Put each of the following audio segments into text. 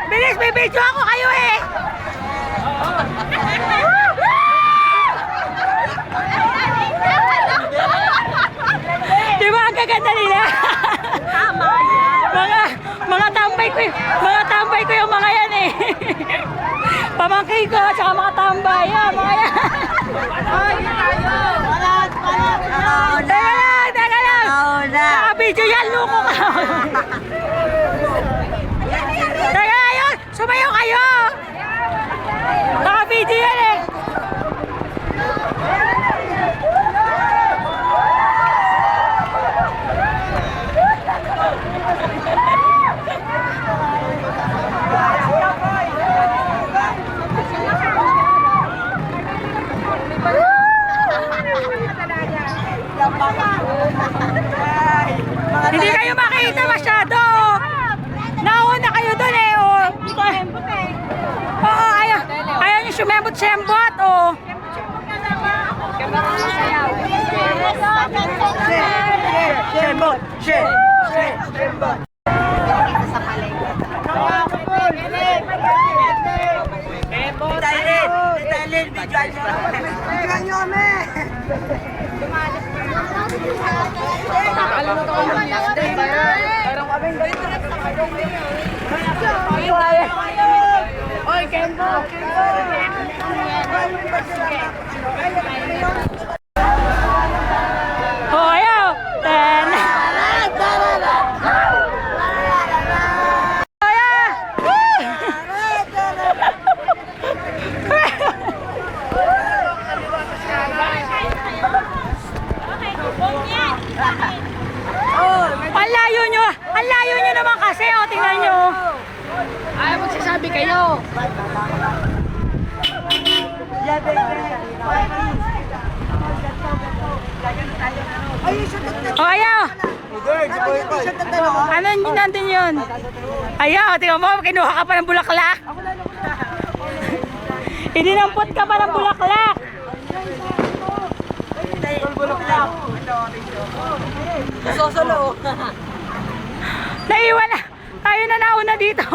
Bilis, may video ako kayo eh! Di ba ang gaganda nila? Tama yan. Mga tambay ko yung mga yan eh. Pamangkin ko at saka mga tambay. Yan, mga yan. Teka lang. Naka-video yan, luko ka. Teka, ayun. Sumayo kayo. Naka-video yan eh. Hindi kayo makita masyado. Nauna kayo doon eh. Oh. Oo, ayaw nyo sumembot-sembot. Oh. Sembot! Sembot! Italin! Bigyan nyo kami! Oy, Kembo! Oh, ayaw. Ten. Ang layo nyo naman kasi, oh, tingnan nyo. Ay, magsasabi kayo. Oh, ayaw. Ano nandun yun? Ayaw, tingnan mo, kinuha ka pa ng bulaklak. Idinampot ka pa ng bulaklak. Sosolo! Naiwan na. Tayo na nauna dito.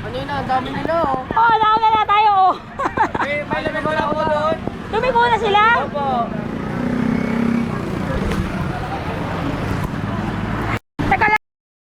Ano yun, ang dami nila oh. Oh, nauna na tayo. Oh. May lamig na ako doon. Lumiko na sila? Opo.